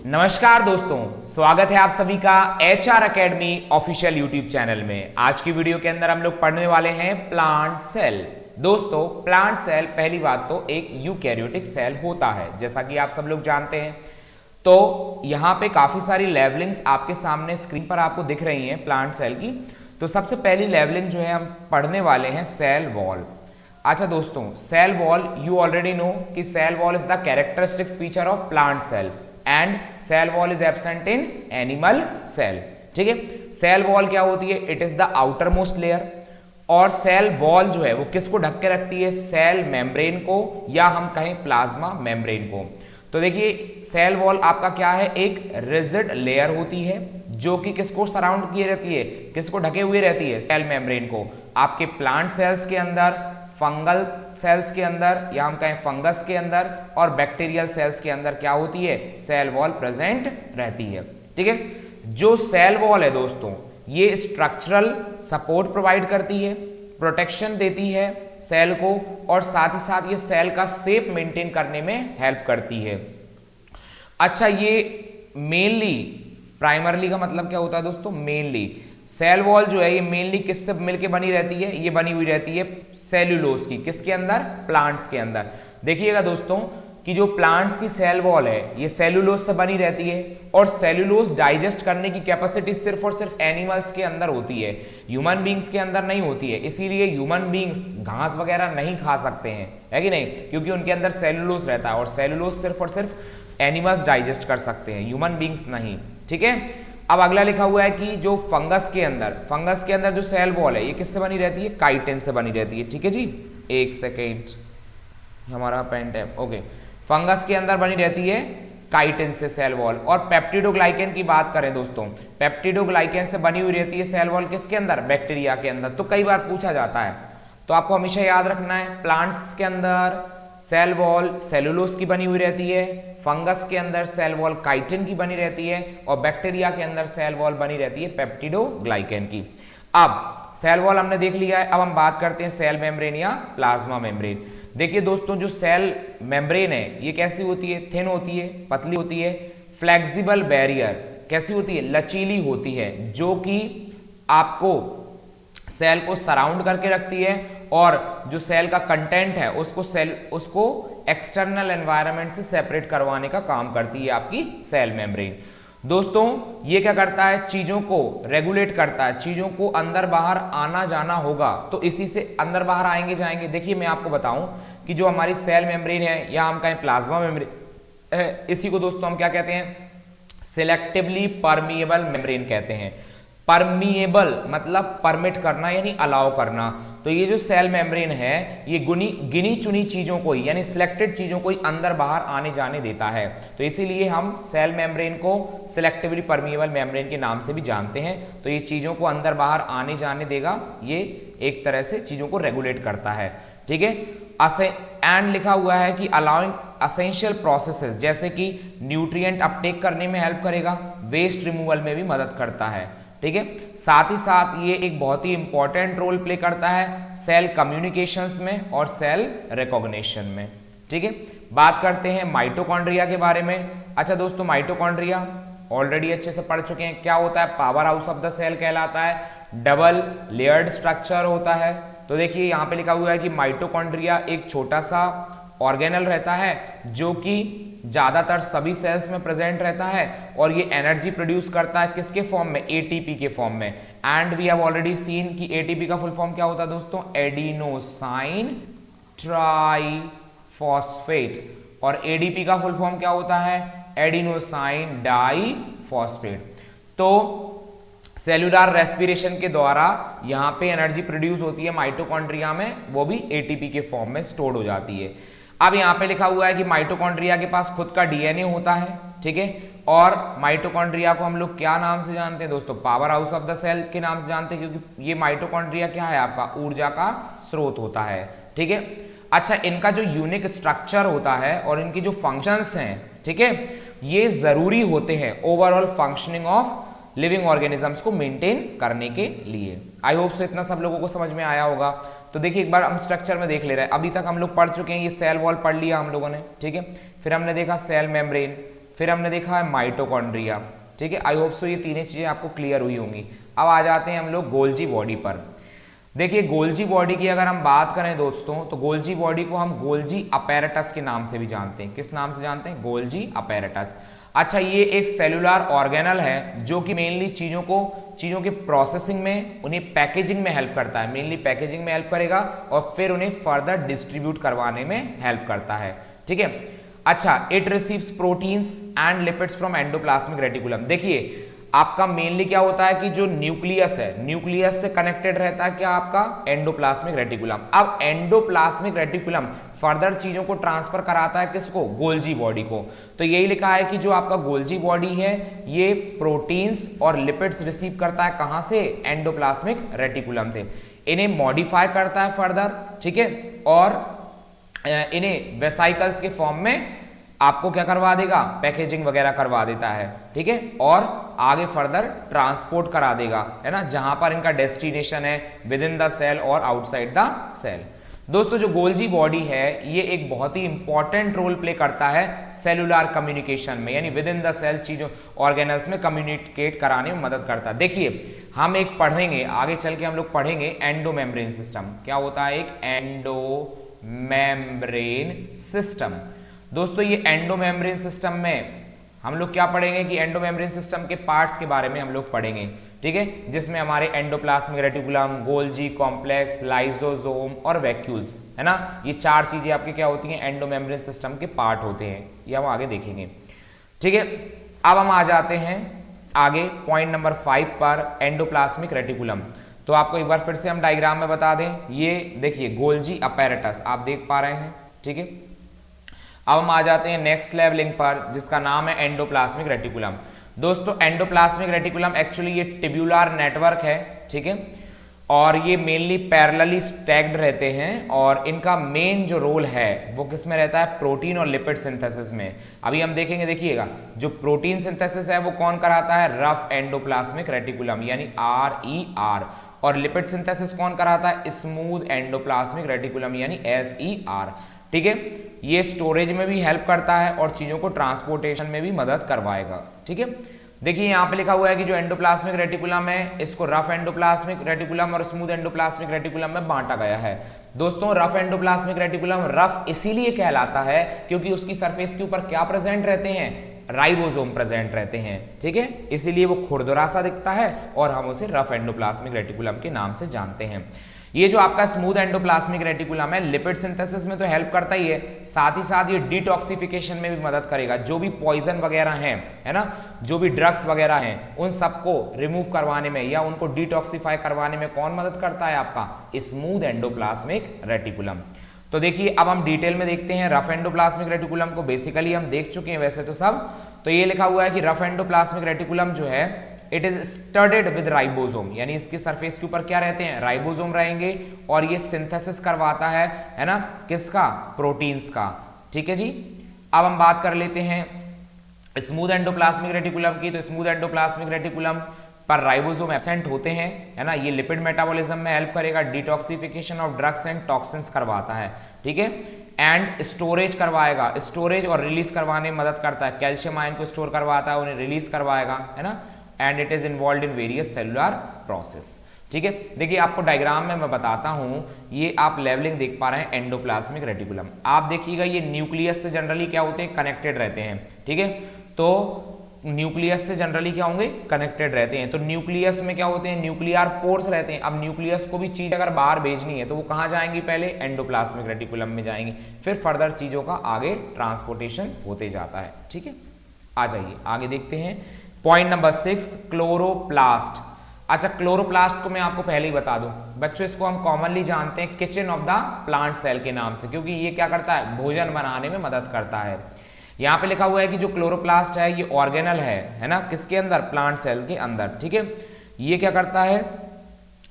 नमस्कार दोस्तों, स्वागत है आप सभी का HR academy official YouTube channel में। आज की वीडियो के अंदर हम लोग पढ़ने वाले हैं प्लांट सेल। दोस्तों, प्लांट सेल पहली बात तो एक यूकैरियोटिक सेल होता है, जैसा कि आप सब लोग जानते हैं। तो यहाँ पे काफी सारी लेवलिंग्स आपके सामने स्क्रीन पर आपको दिख रही हैं प्लांट सेल की। तो सबसे पहली लेवलिंग जो है हम पढ़ने वाले हैं सेल वॉल। अच्छा दोस्तों, cell wall you already know कि cell wall is the characteristics feature of plant cell and cell wall is absent in animal cell. ठीक है, सेल वॉल क्या होती है? It is the outer most layer. और cell wall जो है वो किसको ढक के रखती है? सेल मेम्ब्रेन को, या हम कहें प्लाज्मा मेम्ब्रेन को। तो देखिए, सेल वॉल आपका क्या है? एक रिजिड लेयर होती है जो कि किसको सराउंड किए रहती है, किसको ढके हुए रहती है? सेल मेम्ब्रेन को। आपके प्लांट सेल्स के अंदर, फंगल सेल्स के अंदर, या हम कहें फंगस के अंदर, और बैक्टीरियल सेल्स के अंदर क्या होती है? सेल वॉल प्रेजेंट रहती है। ठीक है, जो सेल वॉल है दोस्तों, ये स्ट्रक्चरल सपोर्ट प्रोवाइड करती है, प्रोटेक्शन देती है सेल को, और साथ ही साथ ये सेल का शेप मेंटेन करने में हेल्प करती है। अच्छा, ये मेनली, प्राइमरली का मतलब क्या होता है दोस्तों? मेनली सेल वॉल जो है ये मेनली किससे मिलके बनी रहती है? ये बनी हुई रहती है सेल्यूलोज की। किसके अंदर? प्लांट्स के अंदर। देखिएगा दोस्तों कि जो प्लांट्स की सेल वॉल है ये सेल्यूलोज से बनी रहती है, और सेल्यूलोज डाइजेस्ट करने की कैपेसिटी सिर्फ और सिर्फ एनिमल्स के अंदर होती है, ह्यूमन बींग्स के अंदर नहीं होती है। इसीलिए ह्यूमन बींग्स घास वगैरह नहीं खा सकते हैं, है कि नहीं? क्योंकि उनके अंदर सेल्यूलोज रहता है, और सेल्यूलोज सिर्फ और सिर्फ एनिमल्स डाइजेस्ट कर सकते हैं, ह्यूमन बींग्स नहीं। ठीक है, अब अगला लिखा हुआ है कि जो फंगस के अंदर जो सेल वॉल है ये किससे बनी रहती है? काइटिन से बनी रहती है। ठीक है जी, एक सेकेंड, हमारा पेन टैप, ओके। फंगस के अंदर बनी रहती है काइटिन से सेल वॉल। और पेप्टिडोग्लाइकेन की बात करें दोस्तों, पेप्टिडोग्लाइकेन से बनी हुई रहती है सेल वॉल किसके अंदर? बैक्टीरिया के अंदर। तो कई बार पूछा जाता है, तो आपको हमेशा याद रखना है, प्लांट्स के अंदर सेल वॉल सेलुलोज की बनी हुई रहती है, फंगस के अंदर सेल वॉल काइटिन की बनी रहती है, और बैक्टीरिया के अंदर सेल वॉल बनी रहती है पेप्टिडोग्लाइकेन की। अब सेल वॉल हमने देख लिया है, अब हम बात करते हैं सेल मेम्ब्रेन या प्लाज्मा मेम्ब्रेन। देखिए दोस्तों, जो सेल मेम्ब्रेन है ये कैसी होती है? थिन होती है, पतली होती है। फ्लेक्सिबल बैरियर कैसी होती है? लचीली होती है, जो कि आपको सेल को सराउंड करके रखती है, और जो सेल का कंटेंट है उसको एक्सटर्नल एनवायरनमेंट से सेपरेट करवाने का काम करती है आपकी सेल मेम्ब्रेन। दोस्तों, ये क्या करता है? चीजों को रेगुलेट करता है, चीजों को अंदर बाहर आना जाना होगा तो इसी से अंदर बाहर आएंगे जाएंगे। देखिए, मैं आपको बताऊं कि जो हमारी सेल मेम्ब्रेन है, या हम कहें प्लाज्मा मेम्ब्रेन, इसी को दोस्तों हम क्या कहते हैं? सिलेक्टिवली परमिएबल मेम्ब्रेन कहते हैं। परमिएबल मतलब परमिट करना, यानी अलाउ करना। तो ये जो सेल मेम्ब्रेन है ये गिनी चुनी चीजों को ही, यानी सिलेक्टेड चीजों को ही अंदर बाहर आने जाने देता है। तो इसीलिए हम सेल मेम्ब्रेन को सिलेक्टिवली परमिएबल मेम्ब्रेन के नाम से भी जानते हैं। तो ये चीजों को अंदर बाहर आने जाने देगा, ये एक तरह से चीजों को रेगुलेट करता है। ठीक है, एंड लिखा हुआ है कि अलाउइंग असेंशियल प्रोसेसेस, जैसे कि न्यूट्रिएंट अपटेक करने में हेल्प करेगा, वेस्ट रिमूवल में भी मदद करता है। ठीक है, साथ ही साथ ये एक बहुत ही इंपॉर्टेंट रोल प्ले करता है सेल कम्युनिकेशंस में और सेल रिकॉग्निशन में। ठीक है, बात करते हैं माइटोकॉन्ड्रिया के बारे में। अच्छा दोस्तों, माइटोकॉन्ड्रिया ऑलरेडी अच्छे से पढ़ चुके हैं। क्या होता है? Power house of the cell कहलाता है, डबल लेयर्ड स्ट्रक्चर होता है। तो देखिए, यहाँ पे लिखा हुआ है कि माइटोकॉन्ड्रिया एक छोटा सा ऑर्गेनल रहता है जो कि ज्यादातर सभी सेल्स में प्रेजेंट रहता है, और ये एनर्जी प्रोड्यूस करता है किसके फॉर्म में? एटीपी के फॉर्म में। And we have already seen कि एटीपी का फुल फॉर्म क्या होता है दोस्तों? Adenosine triphosphate. और एडीपी का फुल फॉर्म क्या होता है? Adenosine diphosphate. तो सेल्यूलर रेस्पिरेशन के द्वारा यहाँ पे एनर्जी प्रोड्यूस होती है माइटोकॉन्ड्रिया में, वो भी एटीपी के फॉर्म में स्टोर हो जाती है। अब यहाँ पे लिखा हुआ है कि माइटोकॉन्ड्रिया के पास खुद का डीएनए होता है। ठीक है, और माइटोकॉन्ड्रिया को हम लोग क्या नाम से जानते हैं दोस्तों? Power house of the cell के नाम से जानते हैं, क्योंकि ये माइटोकॉन्ड्रिया क्या है? आपका ऊर्जा का स्रोत होता है। ठीक है, अच्छा, इनका जो यूनिक स्ट्रक्चर होता है और इनकी जो फंक्शंस हैं, ठीक है, ये जरूरी होते हैं overall functioning of living organisms को मेंटेन करने के लिए। आई होप सो इतना सब लोगों को समझ में आया होगा। तो देखिए, एक बार हम स्ट्रक्चर में देख ले रहे हैं। अभी तक हम लोग पढ़ चुके हैं, ये सेल वॉल पढ़ लिया हम लोगों ने, ठीक है। फिर हमने देखा सेल मेम्ब्रेन, फिर हमने देखा है माइटोकॉन्ड्रिया, ठीक है। आई होप सो ये तीनों चीजें आपको क्लियर हुई होंगी। अब आ जाते हैं हम लोग गोल्जी बॉडी पर। देखिए गोल्जी बॉडी की अगर हम बात करें दोस्तों, तो गोल्जी बॉडी को हम गोल्जी अपैरेटस के नाम से भी जानते हैं। किस नाम से जानते हैं? Golgi apparatus. अच्छा, ये एक सेलुलर ऑर्गेनल है जो कि मेनली चीजों के प्रोसेसिंग में, उन्हें पैकेजिंग में हेल्प करता है। मेनली पैकेजिंग में हेल्प करेगा और फिर उन्हें फर्दर डिस्ट्रीब्यूट करवाने में हेल्प करता है, ठीक है। अच्छा, it receives proteins and lipids from endoplasmic reticulum. देखिए आपका मेनली क्या होता है कि जो न्यूक्लियस है, न्यूक्लियस से कनेक्टेड रहता है क्या? आपका एंडोप्लाज्मिक रेटिकुलम। अब एंडोप्लाज्मिक रेटिकुलम फर्दर चीजों को ट्रांसफर कराता है किसको? गोल्जी बॉडी को। तो यही लिखा है कि जो आपका गोल्जी बॉडी है ये प्रोटीन्स और लिपिड्स रिसीव करता है कहां से? एंडोप्लाज्मिक रेटिकुलम से। इन्हें मॉडिफाई करता है फर्दर, ठीक है, और इन्हें वेसाइकल्स के फॉर्म में आपको क्या करवा देगा? पैकेजिंग वगैरह करवा देता है, ठीक है, और आगे फर्दर ट्रांसपोर्ट करा देगा, है ना, जहां पर इनका डेस्टिनेशन है विद इन द सेल और आउटसाइड द सेल। दोस्तों जो गोल्जी बॉडी है ये एक बहुत ही इंपॉर्टेंट रोल प्ले करता है सेलुलर कम्युनिकेशन में, यानी विद इन द सेल चीजों ऑर्गेनल्स में कम्युनिकेट कराने में मदद करता है। देखिए हम एक पढ़ेंगे आगे चल के, हम लोग पढ़ेंगे एंडो मेम्ब्रेन सिस्टम। क्या होता है? एक एंडो मेम्ब्रेन सिस्टम। दोस्तों ये एंडो मेम्ब्रेन सिस्टम में हम लोग क्या पढ़ेंगे कि एंडो मेम्ब्रेन सिस्टम के पार्ट्स के बारे में हम लोग पढ़ेंगे, ठीक है, जिसमें हमारे endoplasmic reticulum, Golgi complex, lysosome और वैक्यूल्स, है ना, ये चार चीजें आपके क्या होती हैं? एंडो मेम्ब्रेन सिस्टम के पार्ट होते हैं। ये हम आगे देखेंगे, ठीक है। अब हम आ जाते हैं आगे पॉइंट नंबर 5 पर, एंडोप्लाज्मिक रेटिकुलम। तो आपको एक बार फिर से हम डायग्राम में बता दें, ये देखिए गोल्जी अपैरेटस आप देख पा रहे हैं, ठीक है। अब हम आ जाते हैं नेक्स्ट लेवलिंग पर जिसका नाम है एंडोप्लाज्मिक रेटिकुलम। दोस्तों एंडोप्लाज्मिक रेटिकुलम एक्चुअली ये टिब्यूलर नेटवर्क है, ठीक है, और ये मेनली पैरेलली स्टैक्ड रहते हैं और इनका मेन जो रोल है वो किस में रहता है? प्रोटीन और लिपिड सिंथेसिस में। अभी हम देखेंगे, देखिएगा जो प्रोटीन सिंथेसिस है वो कौन कराता है? रफ एंडोप्लाज्मिक रेटिकुलम यानी RER, और लिपिड सिंथेसिस कौन कराता है? स्मूथ एंडोप्लाज्मिक रेटिकुलम यानी SER, ठीक है। ये स्टोरेज में भी हेल्प करता है और चीजों को ट्रांसपोर्टेशन में भी मदद करवाएगा, ठीक है। देखिए यहाँ पे लिखा हुआ है कि जो एंडोप्लाज्मिक रेटिकुलम है इसको रफ एंडोप्लाज्मिक रेटिकुलम और स्मूथ एंडोप्लाज्मिक रेटिकुलम में बांटा गया है। दोस्तों रफ एंडोप्लाज्मिक रेटिकुलम रफ इसीलिए कहलाता है क्योंकि उसकी सरफेस के ऊपर क्या प्रेजेंट रहते हैं? राइबोसोम प्रेजेंट रहते हैं, ठीक है, इसीलिए वो खुरदुरा सा दिखता है और हम उसे रफ एंडोप्लाज्मिक रेटिकुलम के नाम से जानते हैं। ये जो आपका स्मूथ एंडोप्लाज्मिक रेटिकुलम है लिपिड सिंथेसिस में तो हेल्प करता ही है, साथ ही साथ ये डिटॉक्सिफिकेशन में भी मदद करेगा। जो भी पॉइजन वगैरह हैं, है ना, जो भी ड्रग्स वगैरह हैं उन सबको रिमूव करवाने में या उनको डिटॉक्सिफाई करवाने में कौन मदद करता है? आपका स्मूथ एंडोप्लाज्मिक रेटिकुलम। तो देखिए अब हम डिटेल में देखते हैं रफ एंडोप्लाज्मिक रेटिकुलम को। बेसिकली हम देख चुके हैं वैसे तो सब। तो ये लिखा हुआ है कि रफ एंडोप्लाज्मिक रेटिकुलम जो है it is studded with ribosome, यानी इसकी सरफेस के ऊपर क्या रहते हैं? राइबोसोम रहेंगे और ये सिंथेसिस करवाता है ना, किसका? प्रोटीन्स का, ठीक है जी। अब हम बात कर लेते हैं स्मूथ एंडोप्लाज्मिक रेटिकुलम की। तो स्मूथ एंडोप्लाज्मिक रेटिकुलम पर राइबोसोम एब्सेंट होते हैं, है ना, ये लिपिड मेटाबॉलिज्म में हेल्प करेगा, detoxification of drugs and toxins करवाता है, ठीक है, एंड स्टोरेज करवाएगा, स्टोरेज और रिलीज करवाने में मदद करता है। कैल्शियम आयन को स्टोर करवाता है, उन्हें रिलीज करवाएगा, है ना, and it is involve in various cellular process, ठीक है। देखिए आपको डायग्राम में मैं बताता हूं, ये आप लेवलिंग देख पा रहे हैं एंडोप्लाज्मिक रेटिकुलम। आप देखिएगा ये न्यूक्लियस से जनरली क्या होते हैं? कनेक्टेड रहते हैं, ठीक है। तो न्यूक्लियस से जनरली क्या होंगे? कनेक्टेड रहते हैं। तो न्यूक्लियस में क्या होते हैं? न्यूक्लियर पोर्स रहते हैं। अब न्यूक्लियस को भी चीज अगर बाहर भेजनी है तो वो कहां जाएंगी? पहले एंडोप्लाज्मिक रेटिकुलम में जाएंगी, फिर फर्दर चीजों का आगे ट्रांसपोर्टेशन होते जाता है, ठीक है। आ जाइए आगे देखते हैं पॉइंट नंबर 6, क्लोरोप्लास्ट। अच्छा, क्लोरोप्लास्ट को मैं आपको पहले ही बता दूं बच्चों, इसको हम कॉमनली जानते हैं kitchen of the plant cell के नाम से, क्योंकि ये क्या करता है? भोजन बनाने में मदद करता है। यहां पे लिखा हुआ है कि जो क्लोरोप्लास्ट है ये ऑर्गेनल है ना, किसके अंदर? प्लांट सेल के अंदर, ठीक है। ये क्या करता है?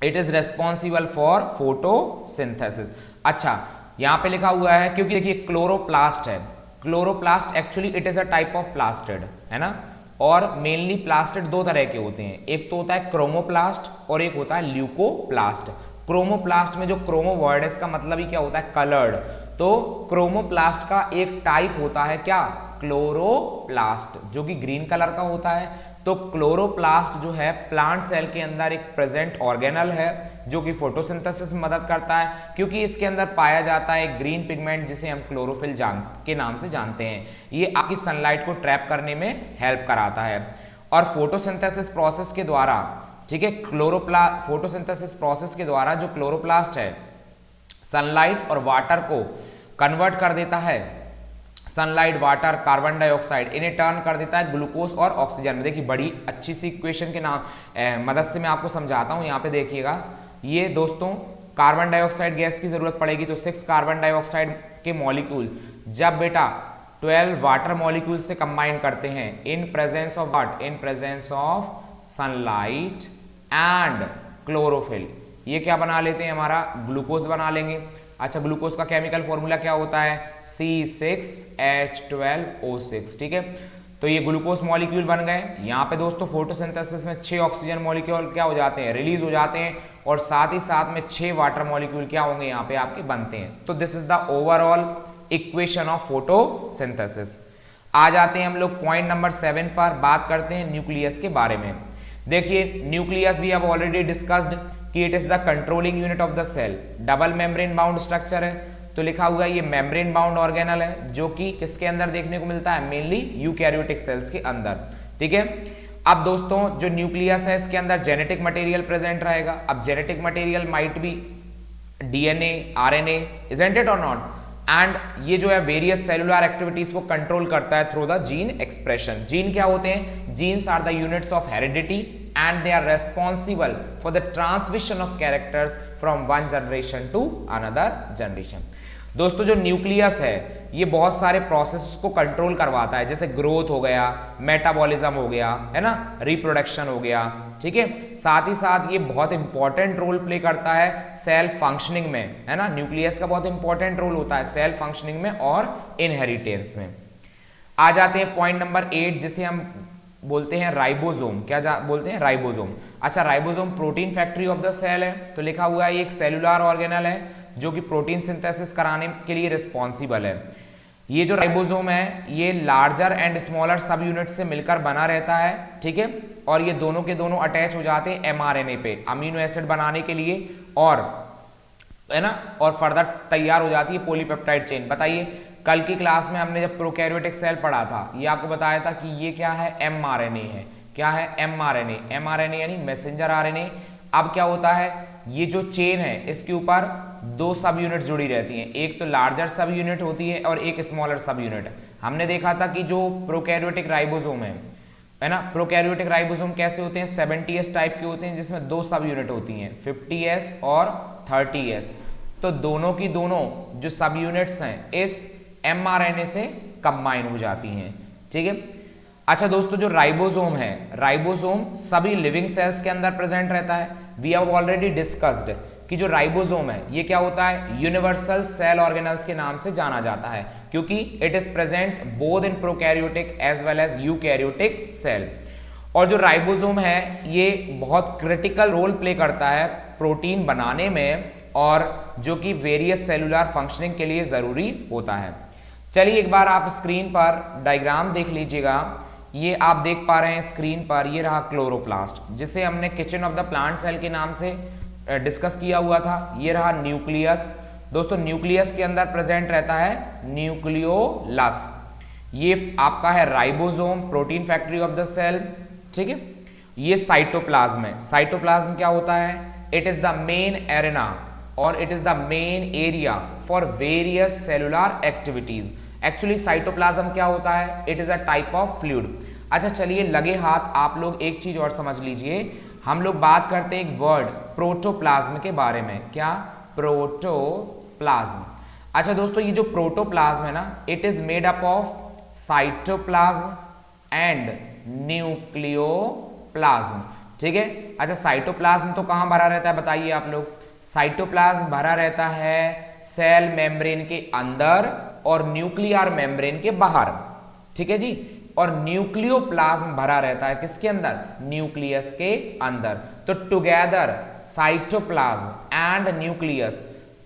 It is responsible for photosynthesis. अच्छा, यहां पे लिखा हुआ है क्योंकि देखिए क्लोरोप्लास्ट है, chloroplast actually it is a type of plastid, है ना, और मेनली प्लास्टिड दो तरह के होते हैं, एक तो होता है क्रोमोप्लास्ट और एक होता है ल्यूकोप्लास्ट। क्रोमोप्लास्ट में जो क्रोमो वर्ड है इसका मतलब ही क्या होता है? कलर्ड। तो क्रोमोप्लास्ट का एक टाइप होता है क्या? क्लोरोप्लास्ट, जो कि ग्रीन कलर का होता है। तो क्लोरोप्लास्ट जो है प्लांट सेल के अंदर एक प्रेजेंट ऑर्गेनल है जो कि फोटोसिंथेसिस में मदद करता है, क्योंकि इसके अंदर पाया जाता है एक ग्रीन पिगमेंट जिसे हम क्लोरोफिल के नाम से जानते हैं। ये आपकी सनलाइट को ट्रैप करने में हेल्प कराता है और फोटोसिंथेसिस प्रोसेस के द्वारा, ठीक है, फोटोसिंथेसिस प्रोसेस के द्वारा जो क्लोरोप्लास्ट है सनलाइट और वाटर को कन्वर्ट कर देता है, सनलाइट, वाटर, कार्बन डाइऑक्साइड, इन्हें टर्न कर देता है ग्लूकोज और ऑक्सीजन में। देखिए बड़ी अच्छी सी इक्वेशन के नाम मदद से मैं आपको समझाता हूं। यहाँ पे देखिएगा, ये दोस्तों कार्बन डाइऑक्साइड गैस की जरूरत पड़ेगी तो 6 कार्बन डाइऑक्साइड के मॉलिक्यूल जब बेटा 12 वाटर मॉलिक्यूल से कंबाइन करते हैं in presence of what, in presence of sunlight and chlorophyll, ये क्या बना लेते हैं, हमारा ग्लूकोज बना लेंगे। अच्छा, ग्लूकोज का केमिकल फॉर्मूला क्या होता है, C6H12O6, ठीक है। तो ये ग्लूकोज मॉलिक्यूल बन गए। यहाँ पे दोस्तों फोटोसिंथेसिस में 6 ऑक्सीजन मॉलिक्यूल क्या हो जाते हैं, रिलीज हो जाते हैं और साथ ही साथ में 6 वाटर मॉलिक्यूल क्या होंगे यहाँ पे आपके बनते हैं। तो this is the overall equation of photosynthesis. आ जाते हैं हम लोग पॉइंट नंबर 7 पर, बात करते हैं न्यूक्लियस के बारे में। देखिए न्यूक्लियस भी अब ऑलरेडी डिस्कस्ड कि it is the controlling unit of the cell, double membrane bound structure है। तो लिखा हुआ है ये मेम्ब्रेन बाउंड ऑर्गेनल है जो कि किसके अंदर देखने को मिलता है, मेनली यूकैरियोटिक सेल्स के अंदर, ठीक है। अब दोस्तों जो न्यूक्लियस है इसके अंदर जेनेटिक मटेरियल प्रेजेंट रहेगा। अब genetic material might be DNA, RNA, isn't it और नॉट, एंड ये जो है वेरियस सेलुलर एक्टिविटीज को कंट्रोल करता है through the gene expression. Gene क्या होते हैं, genes are the units of heredity and they are responsible for the transmission of characters from one generation to another generation। दोस्तों जो न्यूक्लियस है ये बहुत सारे प्रोसेस को कंट्रोल करवाता है, जैसे ग्रोथ हो गया, मेटाबॉलिज्म हो गया, है ना, रिप्रोडक्शन हो गया, ठीक है। साथ ही साथ ये बहुत इंपॉर्टेंट रोल प्ले करता है सेल फंक्शनिंग में, है ना, न्यूक्लियस का बहुत इंपॉर्टेंट रोल होता है सेल फंक्शनिंग में और इनहेरिटेंस में। आ जाते हैं पॉइंट नंबर 8 जिसे हम बोलते हैं राइबोसोम। क्या बोलते हैं, राइबोसोम। अच्छा, ribosome protein factory of the cell है। तो लिखा हुआ है ये एक सेलुलर ऑर्गेनल है जो कि प्रोटीन सिंथेसिस कराने के लिए रिस्पॉन्सिबल है। ये जो राइबोसोम है ये लार्जर एंड स्मॉलर सब यूनिट से मिलकर बना रहता है, ठीक है, और ये दोनों के दोनों अटैच हो जाते हैं एमआरएनए पे अमीनो एसिड बनाने के लिए, और है ना, और फर्दर तैयार हो जाती है पॉलीपेप्टाइड चेन। बताइए कल की क्लास में हमने जब प्रोकैरियोटिक सेल पढ़ा था ये आपको बताया था कि ये क्या है, एमआरएनए है। क्या है, एमआरएनए। एमआरएनए यानी मैसेंजर आरएनए। अब क्या होता है, ये जो चेन है इसके ऊपर 2 सब यूनिट जुड़ी रहती हैं, एक तो लार्जर सब यूनिट होती है और एक स्मॉलर सब यूनिट। हमने देखा था कि जो प्रोकैरियोटिक राइबोसोम है ना, प्रोकैरियोटिक राइबोसोम कैसे होते हैं, 70S टाइप के होते हैं जिसमें 2 सब यूनिट होती हैं, 50S और 30S। तो दोनों की दोनों जो सब यूनिट्स हैं इस एमआरएनए से कंबाइन हो जाती हैं, ठीक है। अच्छा दोस्तों जो राइबोसोम है, राइबोसोम सभी लिविंग सेल्स के अंदर प्रेजेंट रहता है। वी हैव ऑलरेडी डिस्कस्ड कि जो राइबोसोम है ये क्या होता है, यूनिवर्सल सेल ऑर्गेनल्स के नाम से जाना जाता है क्योंकि it is present both in prokaryotic as well as eukaryotic cell. और जो राइबोसोम है ये बहुत क्रिटिकल रोल प्ले करता है प्रोटीन बनाने में और जो कि वेरियस सेलुलर फंक्शनिंग के लिए जरूरी होता है। चलिए एक बार आप स्क्रीन पर डायग्राम देख लीजिएगा। ये आप देख पा रहे हैं स्क्रीन पर, ये रहा क्लोरोप्लास्ट जिसे हमने kitchen of the plant cell के नाम से डिस्कस किया हुआ था। ये रहा न्यूक्लियस। दोस्तों न्यूक्लियस के अंदर प्रेजेंट रहता है न्यूक्लियोलस। ये आपका है ribosome, protein factory of the cell, ठीक है। ये साइटोप्लाज्म है। साइटोप्लाज्म क्या होता है, it is the main arena और it is the main area for various cellular activities. Actually cytoplasm क्या होता है, it is a type of fluid. अच्छा चलिए लगे हाथ आप लोग एक चीज और समझ लीजिए, हम लोग बात करते हैं एक वर्ड प्रोटोप्लाज्म के बारे में। क्या, प्रोटोप्लाज्म। अच्छा दोस्तों ये जो प्रोटोप्लाज्म है ना, it is made up of cytoplasm and nucleoplasm, ठीक है। अच्छा साइटोप्लाज्म तो कहां भरा रहता है बताइए आप लोग, साइटोप्लाज्म भरा रहता है सेल मेम्ब्रेन के अंदर और न्यूक्लियर मेम्ब्रेन के बाहर, ठीक है जी। और न्यूक्लियोप्लाज्म भरा रहता है किसके अंदर, न्यूक्लियस के अंदर। तो together cytoplasm and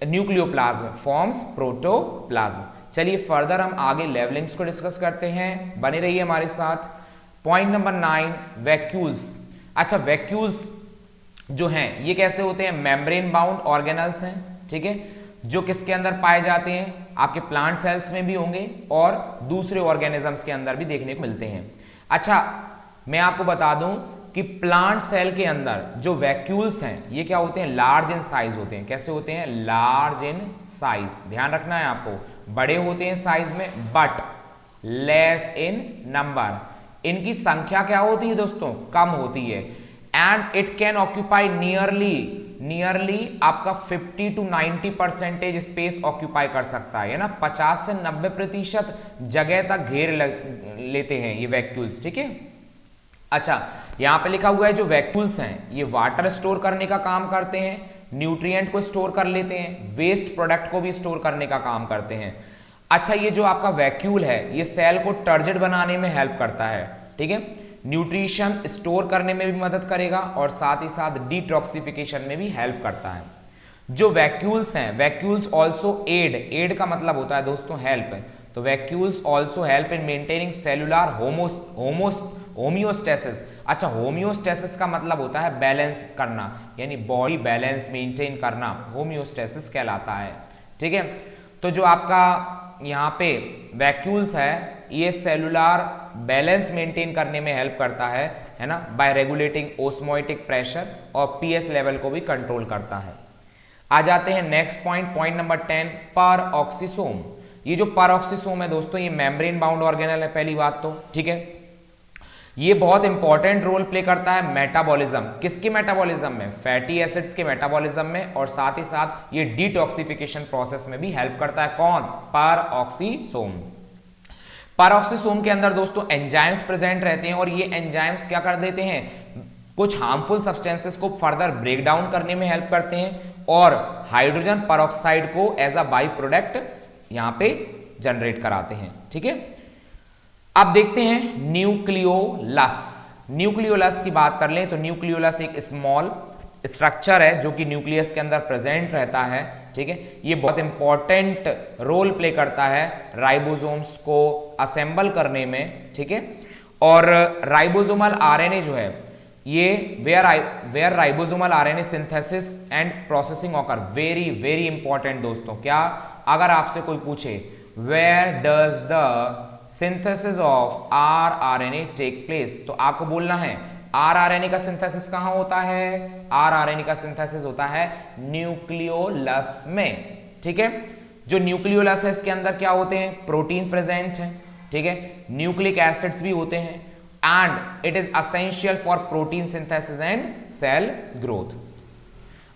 nucleoplasm forms protoplasm. चलिए फर्दर हम आगे लेवलिंग्स को डिस्कस करते हैं, बने रहिए हमारे साथ। Point number 9, vacuoles. अच्छा, वैक्यूल्स जो हैं ये कैसे होते हैं? मेम्ब्रेन बाउंड ऑर्गेनल्स हैं, ठीक है, जो किसके अंदर पाए जाते हैं? आपके प्लांट सेल्स में भी होंगे और दूसरे ऑर्गेनिजम्स के अंदर भी देखने को मिलते हैं। अच्छा, मैं आपको बता दूं कि प्लांट सेल के अंदर जो वैक्यूल्स हैं ये क्या होते हैं? लार्ज इन साइज होते हैं। कैसे होते हैं? Large in size. ध्यान रखना है आपको, बड़े होते हैं साइज में बट लेस इन नंबर। इनकी संख्या क्या होती है दोस्तों? कम होती है। And it can occupy nearly आपका 50 to 90% स्पेस ऑक्यूपाई कर सकता है ना, 50 से 90% जगह तक घेर लेते हैं ये वैक्यूल्स, ठीक है। अच्छा, यहां पे लिखा हुआ है जो वैक्यूल्स हैं ये वाटर स्टोर करने का काम करते हैं, न्यूट्रिएंट को स्टोर कर लेते हैं, वेस्ट प्रोडक्ट को भी स्टोर करने का काम करते हैं। अच्छा, ये जो आपका वैक्यूल है ये सेल को टर्जिड बनाने में हेल्प करता है, ठीक है, न्यूट्रिशन स्टोर करने में भी मदद करेगा और साथ ही साथ डिटॉक्सिफिकेशन में भी हेल्प करता है। जो वैक्यूल्स हैं, वैक्यूल्स ऑल्सो एड का मतलब होता है दोस्तों हेल्प, तो vacuoles also help in maintaining cellular homeostasis. अच्छा, होमियोस्टेसिस का मतलब होता है बैलेंस करना, यानी बॉडी बैलेंस मेंटेन करना, होमियोस्टेसिस कहलाता है, ठीक है। तो जो आपका यहाँ पे वैक्यूल्स है ये सेलुलर बैलेंस मेंटेन करने में हेल्प करता है ना, बाय रेगुलेटिंग ओस्मोटिक प्रेशर और पीएच लेवल को भी कंट्रोल करता है। आ जाते हैं नेक्स्ट पॉइंट नंबर 10, परऑक्सीसोम। ये जो परऑक्सीसोम है दोस्तों ये मेम्ब्रेन बाउंड ऑर्गेनल है, पहली बात तो, ठीक है। ये बहुत इंपॉर्टेंट रोल प्ले करता है मेटाबॉलिज्म। किसके मेटाबॉलिज्म में? फैटी एसिड्स के मेटाबॉलिज्म में, और साथ ही साथ ये डिटॉक्सिफिकेशन प्रोसेस में भी हेल्प करता है। कौन? परऑक्सीसोम। परऑक्सीसोम के अंदर दोस्तों एंजाइम्स प्रेजेंट रहते हैं और ये एंजाइम्स क्या कर देते हैं? कुछ हार्मफुल सब्सटेंसेस को फर्दर ब्रेक डाउन करने में हेल्प करते हैं और हाइड्रोजन परऑक्साइड को एज अ बाई प्रोडक्ट यहां पे जनरेट कराते हैं, ठीक है। अब देखते हैं न्यूक्लियोलस। न्यूक्लियोलस की बात कर लें तो न्यूक्लियोलस एक स्मॉल स्ट्रक्चर है जो कि न्यूक्लियस के अंदर प्रेजेंट रहता है, ठीक है। ये बहुत इंपॉर्टेंट रोल प्ले करता है राइबोसोम्स को असेंबल करने में, ठीक है। और राइबोसोमल आरएनए जो है ये where ribosomal RNA synthesis and processing occur, very very important दोस्तों। क्या? अगर आपसे कोई पूछे where does the synthesis of rRNA take place, तो आपको बोलना है आरआरएनए का सिंथेसिस कहां होता है? आरआरएनए का सिंथेसिस होता है न्यूक्लियोलस में, ठीक है। जो न्यूक्लियोलस है इसके अंदर क्या होते हैं? प्रोटीन्स प्रेजेंट हैं, ठीक है, न्यूक्लिक एसिड्स भी होते हैं and it is essential for protein synthesis and cell growth.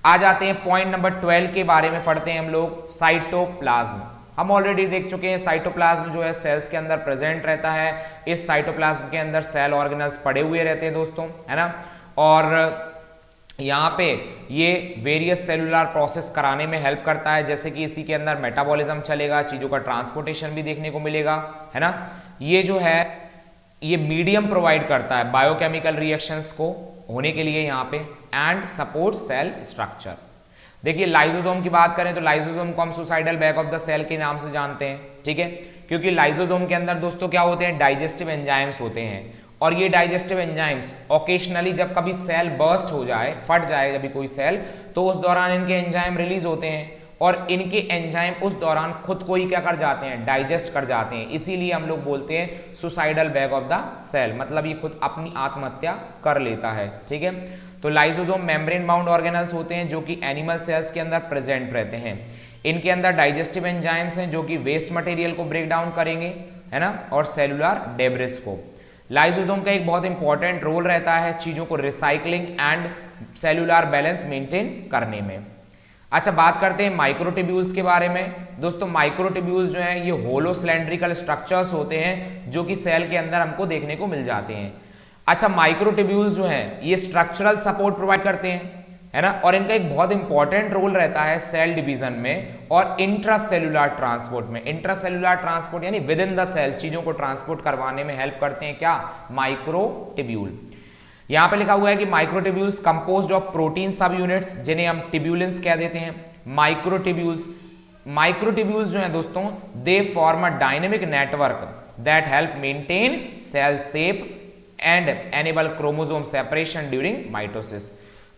आ जाते हैं पॉइंट नंबर 12 के बारे में पढ़ते हैं हम लोग, साइटोप्लाज्म। हम ऑलरेडी देख चुके हैं साइटोप्लाज्म जो है सेल्स के अंदर प्रेजेंट रहता है। इस साइटोप्लाज्म के अंदर सेल ऑर्गेनल्स पड़े हुए रहते हैं दोस्तों, है ना, और यहाँ पे ये वेरियस सेलुलर प्रोसेस कराने में हेल्प करता है, जैसे कि इसी के अंदर मेटाबॉलिज्म चलेगा, चीजों का ट्रांसपोर्टेशन भी देखने को मिलेगा, है ना। ये जो है ये मीडियम प्रोवाइड करता है बायोकेमिकल रिएक्शंस को होने के लिए यहाँ पे एंड सपोर्ट सेल स्ट्रक्चर। देखिए लाइसोसोम की बात करें तो लाइसोसोम को हम suicidal bag of the cell के नाम से जानते हैं, ठीक है, क्योंकि लाइसोसोम के अंदर दोस्तों क्या होते हैं? डाइजेस्टिव एंजाइम्स होते हैं और ये डाइजेस्टिव एंजाइम्स ओकेशनली जब कभी सेल बर्स्ट हो जाए, फट जाए जब कोई सेल, तो उस दौरान इनके एंजाइम रिलीज होते हैं और इनके एंजाइम उस दौरान खुद को ही क्या कर जाते हैं? डाइजेस्ट कर जाते हैं। इसीलिए हम लोग बोलते हैं suicidal bag of the cell, मतलब ये खुद अपनी आत्महत्या कर लेता है, ठीक है। तो लाइसोसोम मेम्ब्रेन बाउंड ऑर्गेनल्स होते हैं जो कि एनिमल सेल्स के अंदर प्रेजेंट रहते हैं। इनके अंदर डाइजेस्टिव एंजाइम्स हैं जो कि वेस्ट मटेरियल को ब्रेक डाउन करेंगे, है ना, और सेलुलर डेब्रिस को। लाइसोसोम का एक बहुत इंपॉर्टेंट रोल रहता है चीजों को recycling and cellular balance maintain करने में। अच्छा, बात करते हैं माइक्रोट्यूब्यूल्स के बारे में। दोस्तों माइक्रोट्यूब्यूल्स जो है ये होलो सिलेंड्रिकल स्ट्रक्चर्स होते हैं जो कि सेल के अंदर हमको देखने को मिल जाते हैं। अच्छा, माइक्रोट्यूब्यूल्स जो है ये स्ट्रक्चरल सपोर्ट प्रोवाइड करते हैं, है ना, और इनका एक बहुत इंपॉर्टेंट रोल रहता है सेल डिवीजन में और इंट्रासेलुलर ट्रांसपोर्ट में। इंट्रासेलुलर ट्रांसपोर्ट यानी विद इन द सेल चीजों को ट्रांसपोर्ट करवाने में हेल्प करते हैं क्या? माइक्रोट्यूब्यूल। यहां पे लिखा हुआ है कि माइक्रोट्यूब्यूल्स कंपोज्ड ऑफ प्रोटीन सब यूनिट्स जिन्हें हम ट्यूब्यूलिन्स कह देते हैं। माइक्रोट्यूब्यूल्स माइक्रोट्यूब्यूल्स जो हैं दोस्तों, they form a dynamic network that help maintain cell shape and enable chromosome separation during mitosis.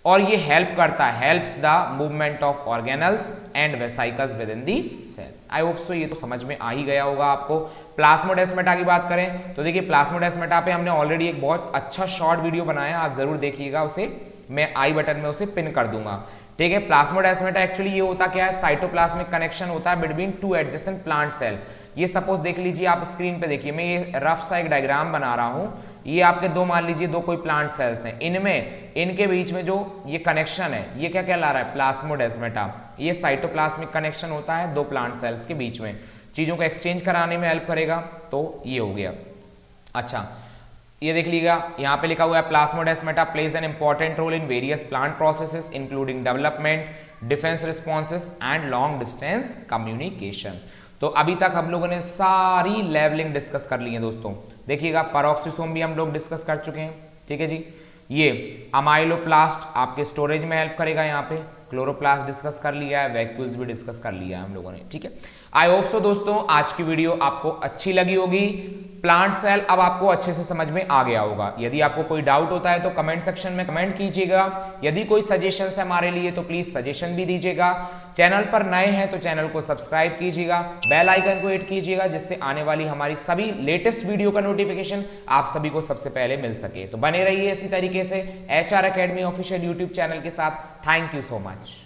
और ये हेल्प करता है, helps the movement of organelles and vesicles within the cell. I hope so ये तो समझ में आ ही गया होगा आपको। प्लाज्मोडेस्माटा की बात करें तो देखिए प्लाज्मोडेस्माटा पे हमने ऑलरेडी एक बहुत अच्छा शॉर्ट वीडियो बनाया, आप जरूर देखिएगा उसे, मैं आई बटन में उसे पिन कर दूंगा, ठीक है। प्लाज्मोडेस्माटा एक्चुअली ये होता क्या है, साइटोप्लाज्मिक कनेक्शन होता है between two adjacent plant cell. ये सपोज देख लीजिए, आप स्क्रीन पे देखिए, मैं ये रफ सा एक डायग्राम बना रहा हूं, ये आपके दो, मान लीजिए दो कोई प्लांट सेल्स हैं, इनमें इनके बीच में जो ये कनेक्शन है ये क्या कहला रहा है, प्लाज्मोडेस्माटा। ये साइटोप्लाज्मिक कनेक्शन होता है दो प्लांट सेल्स के बीच में, चीजों को एक्सचेंज कराने में हेल्प करेगा, तो ये हो गया। अच्छा, ये देख लीजिएगा, यहाँ पे लिखा हुआ है plasmodesmata plays an important role in various plant processes including development, defence responses and long distance communication. तो अभी तक हम लोगों ने सारी लेवलिंग डिस्कस कर ली है दोस्तों। देखिएगा पेरोक्सिसोम भी हम लोग डिस्कस कर चुके हैं, ठीक है जी। ये अमाइलोप्लास्ट आपके स्टोरेज में हेल्प करेगा, यहाँ पे क्लोरोप्लास्ट डिस्कस कर लिया है, वैक्यूल्स भी डिस्कस कर लिया है हम लोगों ने, ठीक है। आई होप सो दोस्तों आज की वीडियो आपको अच्छी लगी होगी। प्लांट सेल अब आपको अच्छे से समझ में आ गया होगा। यदि आपको कोई डाउट होता है तो कमेंट सेक्शन में कमेंट कीजिएगा। यदि कोई सजेशन है हमारे लिए तो प्लीज सजेशन भी दीजिएगा। चैनल पर नए हैं तो चैनल को सब्सक्राइब कीजिएगा, बेल आइकन को हिट कीजिएगा, जिससे आने वाली हमारी सभी लेटेस्ट वीडियो का नोटिफिकेशन आप सभी को सबसे पहले मिल सके। तो बने रहिए इसी तरीके से HR academy official YouTube channel के साथ। Thank you so much.